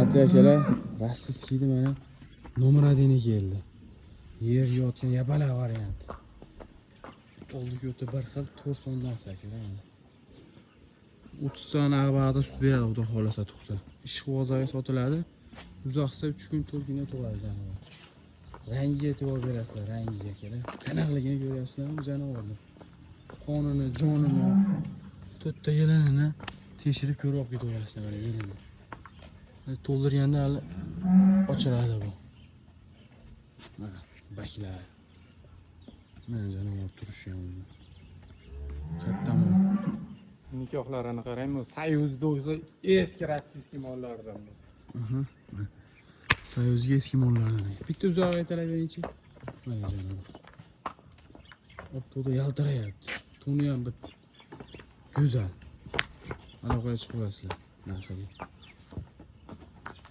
Hurmatli akalar, rossiyskiyda mana nomer 1 keldi. Yer yotgan yabala variant. Oldiga o'tib bir xil 4 so'mdan akalar. 30 ton ag'bag'da sut beradi, xudo xolasa tug'sa. Ishqibozlarga sotiladi. Uzoqsa 3 kun 4 kunga tug'adi janovar. Rangiga e'tibor berasizlar, rangiga akalar. Qanaqligini ko'ryapsizlarmi janovarni? Qonini, jonini, to'rtta yelinini tekshirib ko'rib olib ketaverasizlar mana yelini. To'ldirganda hali ochiladi bu. Mana baklar. Mana janovar turishi ham. Kattami? Nikohlarini qarang, Soyuzda o'zi eski rossiyskiy mollardan. Soyuzga eski mollardan. Bitta uzoq aytalaveringchi. Mana janovar. Optoda yaltirayapti. Tuni ham bir go'zal. Aloqaga chiqyapsizlar. Narxaga.